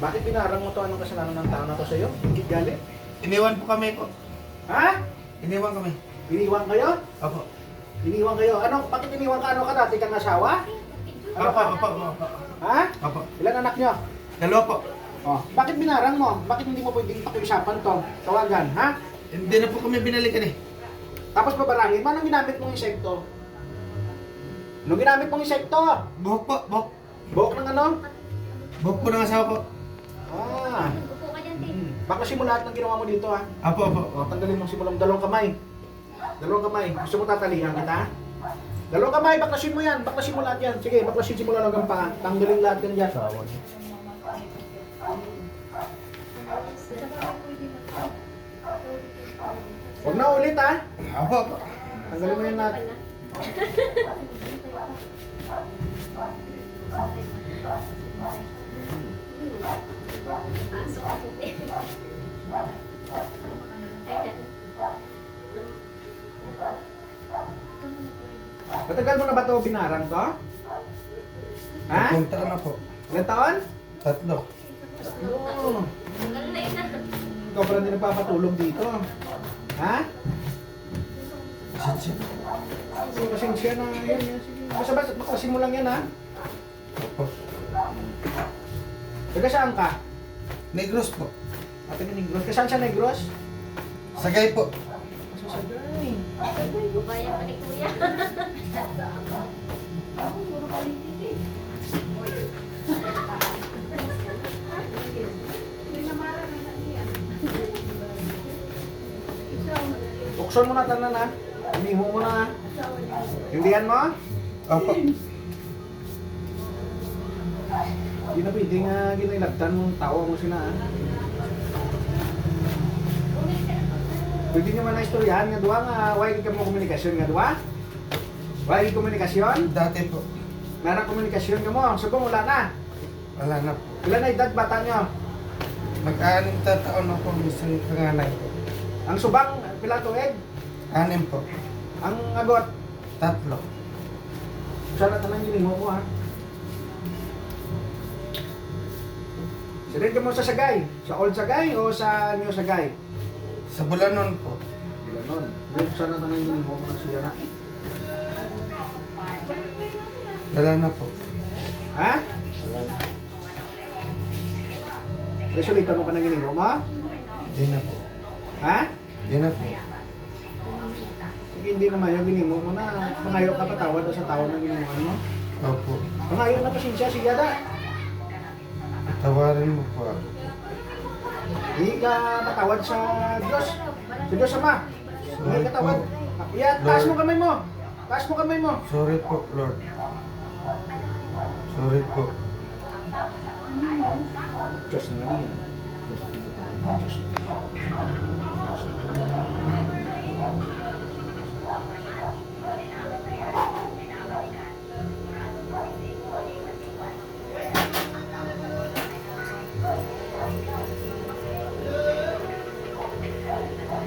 Bakit binarang mo to? Anong kasalanan ng tao na to sa'yo? Hingit galit? Iniwan po kami po. Ha? Iniwan kami. Iniwan kayo? Opo. Iniwan kayo? Ano? Bakit iniwan ka? Ano ka dati kang asawa? Ano Opo, ka? opo, opo. Ha? Opo. Ilan anak nyo? Dalawa po. Oh, bakit binarang mo? Bakit hindi mo pwedeng pakiusapan to? Tawagan, ha? Hindi na po kami binalikan eh. Tapos babarangin, anong ginamit mong insekto? Anong ginamit mong insekto? Buhok po, buhok. Buhok ng ano? Buhok po ng asawa po. Ah. Baka simula lahat ng ginawa mo dito, ha? Opo, opo. O, tanggalin mo simulang dalawang kamay. Dalawang kamay. Gusto mo tatalihan kita? Dalawang kamay, baklasin mo yan. Baklasin mo lahat yan. Sige, baklasin simula hanggang paa. Tanggalin lahat yan dyan. Huwag na ulit, ha? Opo, opo. Tanggalin mo yan lahat. Matagal mo na ba ito binarang to? Ha? Punta na po. Ilan taon? 3. Oo. Ikaw pala din nagpapatulong dito. Ha? Pasensya. Pasensya na yan. Sige. Basta baklasin mo lang yan, ha? Opo. Taga saan ka? Negros po. Ate ka Negros. Kasaan siya Negros? Sagay po. Sa Sagay. Bubaya pa ni Kuya. Buksan mo na tanan, ha? Hiniho mo na, ha? Hindihan mo? Opo. Hindi na pwedeng ginilagtan mong tao mo sila, ha? Pwede nyo man na istoryahan nga duwa nga why ka mo komunikasyon nga duwa? Why komunikasyon? Dati po. Meron komunikasyon nga mo, subong wala na. Wala na po. Ilan na edad bata nyo? Mag-anim na taon ako mismo panganay po. Ang subang, pila tuig? 6 po. Ang agot, 3. sana tanang giningo mo, ha? Silid ka mo sa Sagay? Sa Old Sagay o sa New Sagay? Sa Bulanon po. Ganon. Sana tanang giningo mo na siya na. Wala na po. Ha? Resulita mo ka ng giningo mo? Hindi na po. Ha? Hindi na po. Sige, hindi naman yung giningo mo na mangayo ka patawad sa tao ng giningo mo. Opo. Mangayo na pasensya, siya da. Tawarin mo po ako. Hindi ka matawad sa Diyos. Sa Diyos Ama. Hindi ka tawad. Yeah, taas mo kamay mo. Taas mo kamay mo. Sorry po, Lord. Sorry po. Diyos na nga yan.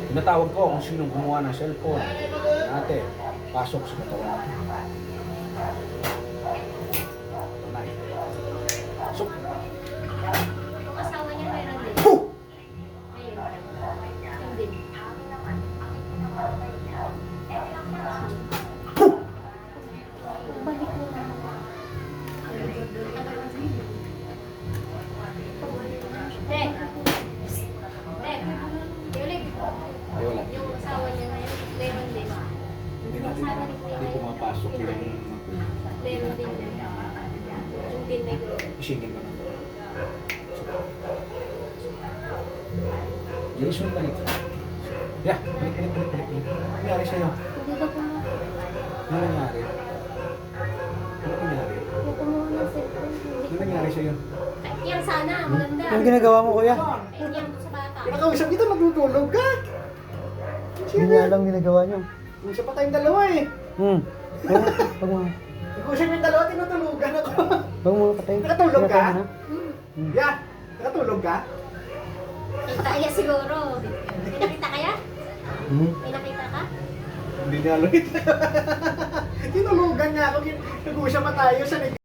Tinatawag ko kung sinong gumawa ng cellphone. Ate, pasok sa katawan. Tunay. Pasok. Yung asawa niya meron din. Puh! Ayun. Yun din. Balik mo na. Dek. Dek. Yulik. Ay, wala. Yung asawa niya ngayon, meron din. Hindi natin, hindi pumapasok yung Meron din. Yung din may group. isingin mo na. Yes, mo balik. Yeah, balik. Ano nangyari sa'yo? Hindi ka kumuha. Ano nangyari? Ano nangyari? Hindi kumuha ng cellphone. Ano nangyari sa'yo? Yan sana, maganda. Anong ginagawa mo, kuya? Ay, yan sa bata. Pinakausap kita, matutulog ka. Hindi niya alam ginagawa niyo. Usap pa tayong dalawa eh. Pag mo, Nag-usap yung dalawa, tinutulugan ako. pag mo patay. Nakatulog ka? Pinatay mo na? Yeah, nakatulog ka? Kita kaya siguro. May nakita kaya? Hmm. May nakita ka? Hindi niya alam. Tinulugan niya ako. Nag-usap pa tayo sa